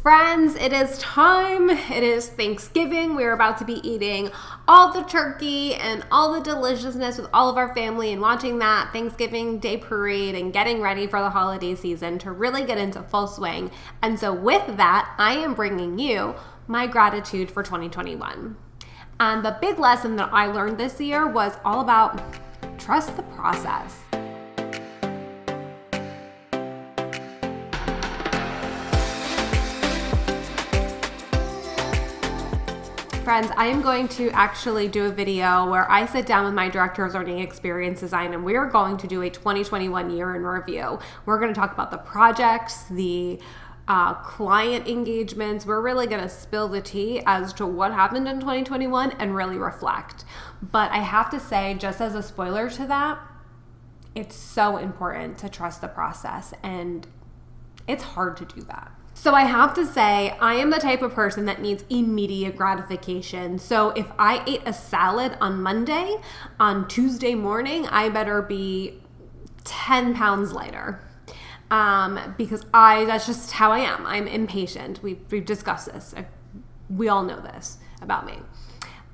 Friends, it is time. It is Thanksgiving. We're about to be eating all the turkey and all the deliciousness with all of our family and watching that Thanksgiving Day parade and getting ready for the holiday season to really get into full swing. And so with that, I am bringing you my gratitude for 2021. And the big lesson that I learned this year was all about trust the process. Friends, I am going to actually do a video where I sit down with my director of learning experience design and we are going to do a 2021 year in review. We're going to talk about the projects, the client engagements. We're really going to spill the tea as to what happened in 2021 and really reflect. But I have to say, just as a spoiler to that, it's so important to trust the process, and it's hard to do that. So I have to say, I am the type of person that needs immediate gratification. So if I ate a salad on Monday, on Tuesday morning, I better be 10 pounds lighter. Because that's just how I am. I'm impatient. We've discussed this. We all know this about me.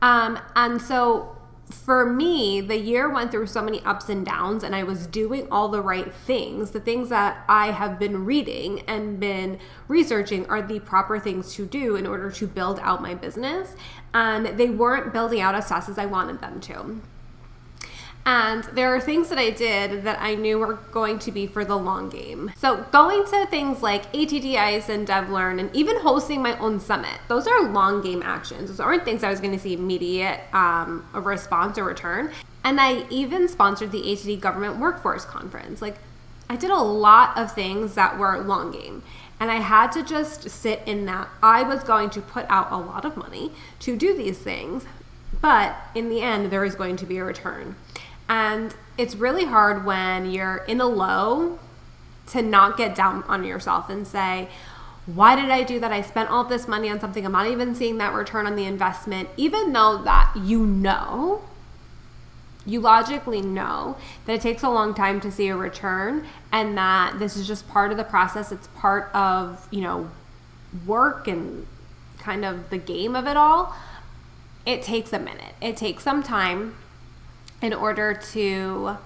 And so for me, the year went through so many ups and downs, and I was doing all the right things. The things that I have been reading and been researching are the proper things to do in order to build out my business. And they weren't building out as fast as I wanted them to. And there are things that I did that I knew were going to be for the long game. So going to things like ATDIs and DevLearn and even hosting my own summit, those are long game actions. Those aren't things I was going to see immediate a response or return. And I even sponsored the ATD Government Workforce Conference. Like, I did a lot of things that were long game. And I had to just sit in that. I was going to put out a lot of money to do these things, but in the end, there is going to be a return. And it's really hard when you're in a low to not get down on yourself and say, why did I do that? I spent all this money on something. I'm not even seeing that return on the investment, even though that you logically know that it takes a long time to see a return and that this is just part of the process. It's part of, work and kind of the game of it all. It takes a minute. It takes some time in order to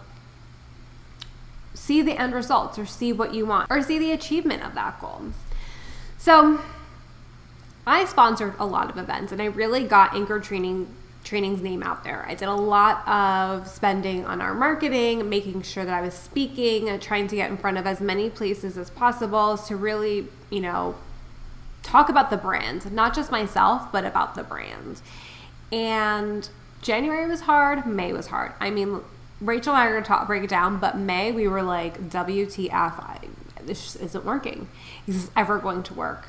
see the end results or see what you want or see the achievement of that goal. So I sponsored a lot of events and I really got Anchor Training's name out there. I did a lot of spending on our marketing, making sure that I was speaking and trying to get in front of as many places as possible to really, talk about the brand, not just myself, but about the brand. And January was hard, May was hard. I mean, Rachel and I are going to break it down, but May we were like, WTF, this just isn't working. Is this ever going to work?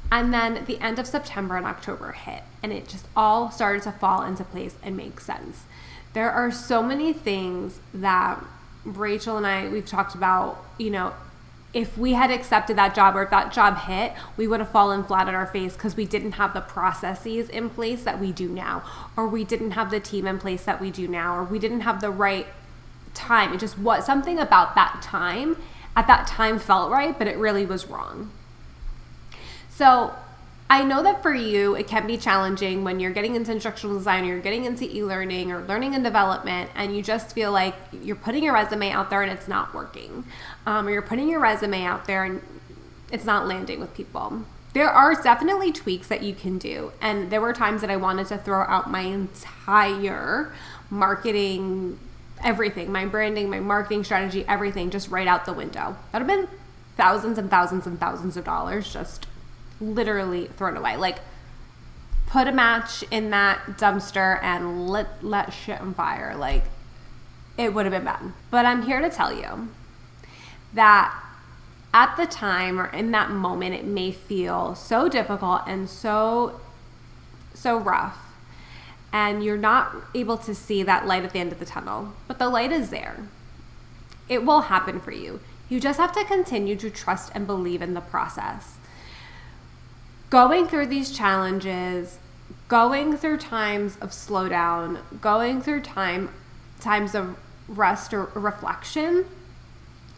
And then the end of September and October hit, and it just all started to fall into place and make sense. There are so many things that Rachel and I, we've talked about, if we had accepted that job or if that job hit, we would have fallen flat on our face because we didn't have the processes in place that we do now, or we didn't have the team in place that we do now, or we didn't have the right time. It just was something about that time. At that time felt right, but it really was wrong. So I know that for you, it can be challenging when you're getting into instructional design or you're getting into e-learning or learning and development and you just feel like you're putting your resume out there and it's not working. Or you're putting your resume out there and it's not landing with people. There are definitely tweaks that you can do. And there were times that I wanted to throw out my entire marketing, everything, my branding, my marketing strategy, everything just right out the window. That would have been thousands and thousands and thousands of dollars just literally thrown away. Like, put a match in that dumpster and let shit on fire. Like, it would have been bad. But I'm here to tell you that at the time or in that moment, it may feel so difficult and so rough, and you're not able to see that light at the end of the tunnel. But the light is there. It will happen for you. You just have to continue to trust and believe in the process. Going through these challenges, going through times of slowdown, going through times of rest or reflection,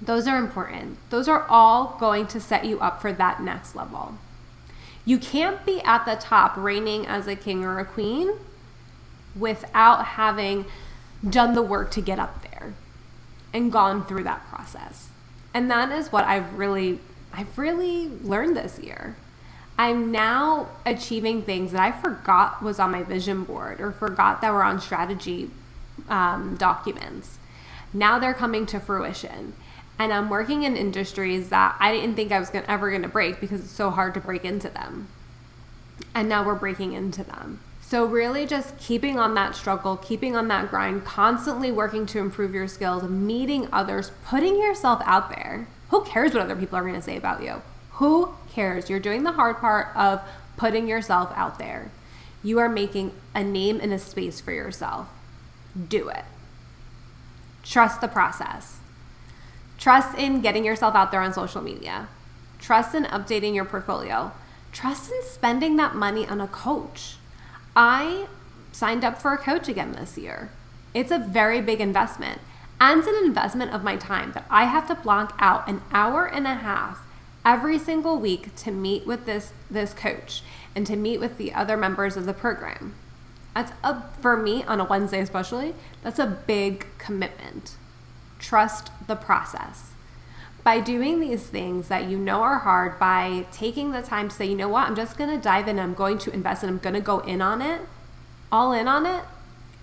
those are important. Those are all going to set you up for that next level. You can't be at the top reigning as a king or a queen without having done the work to get up there and gone through that process. And that is what I've really learned this year. I'm now achieving things that I forgot was on my vision board or forgot that were on strategy documents. Now they're coming to fruition. And I'm working in industries that I didn't think I was ever going to break because it's so hard to break into them. And now we're breaking into them. So really just keeping on that struggle, keeping on that grind, constantly working to improve your skills, meeting others, putting yourself out there. Who cares what other people are going to say about you? Who cares? You're doing the hard part of putting yourself out there. You are making a name and a space for yourself. Do it. Trust the process. Trust in getting yourself out there on social media. Trust in updating your portfolio. Trust in spending that money on a coach. I signed up for a coach again this year. It's a very big investment, and it's an investment of my time that I have to block out an hour and a half every single week to meet with this coach and to meet with the other members of the program. For me, on a Wednesday especially, that's a big commitment. Trust the process. By doing these things that you know are hard, by taking the time to say, you know what, I'm just going to dive in, I'm going to invest, and I'm going to go in on it, all in on it,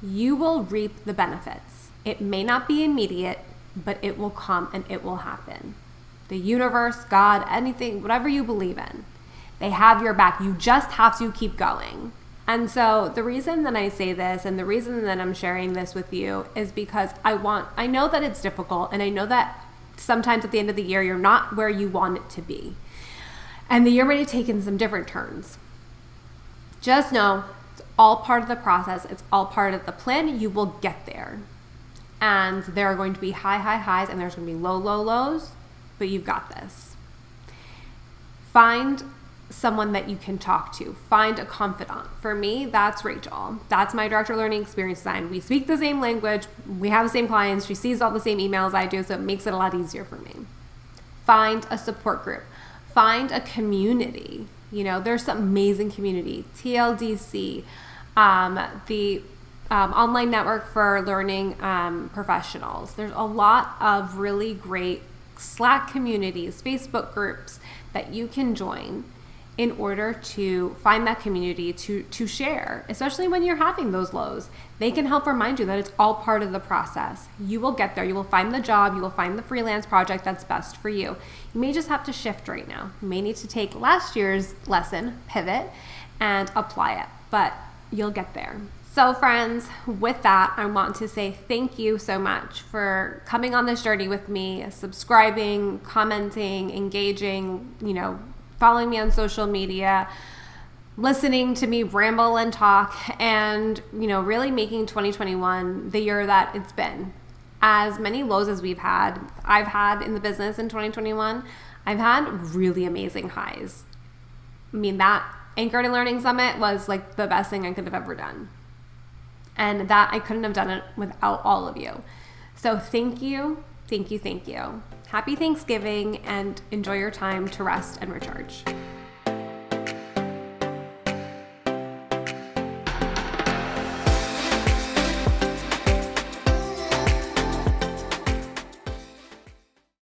you will reap the benefits. It may not be immediate, but it will come and it will happen. The universe, God, anything, whatever you believe in, they have your back. You just have to keep going. And so the reason that I say this and the reason that I'm sharing this with you is because I know that it's difficult, and I know that sometimes at the end of the year, you're not where you want it to be. And the year might have taken some different turns. Just know it's all part of the process. It's all part of the plan. You will get there. And there are going to be high highs, and there's going to be low lows, but you've got this. Find someone that you can talk to. Find a confidant. For me, that's Rachel. That's my director of learning experience design. We speak the same language. We have the same clients. She sees all the same emails I do, so it makes it a lot easier for me. Find a support group. Find a community. There's some amazing community. TLDC, the online network for learning professionals. There's a lot of really great Slack communities, Facebook groups that you can join in order to find that community to share, especially when you're having those lows. They can help remind you that it's all part of the process. You will get there. You will find the job. You will find the freelance project that's best for you. You may just have to shift right now. You may need to take last year's lesson, pivot, and apply it, but you'll get there. So friends, with that, I want to say thank you so much for coming on this journey with me, subscribing, commenting, engaging, following me on social media, listening to me ramble and talk, and, really making 2021 the year that it's been. As many lows as I've had in the business in 2021, I've had really amazing highs. That Anchored and Learning Summit was like the best thing I could have ever done. And that I couldn't have done it without all of you. So thank you, thank you, thank you. Happy Thanksgiving, and enjoy your time to rest and recharge.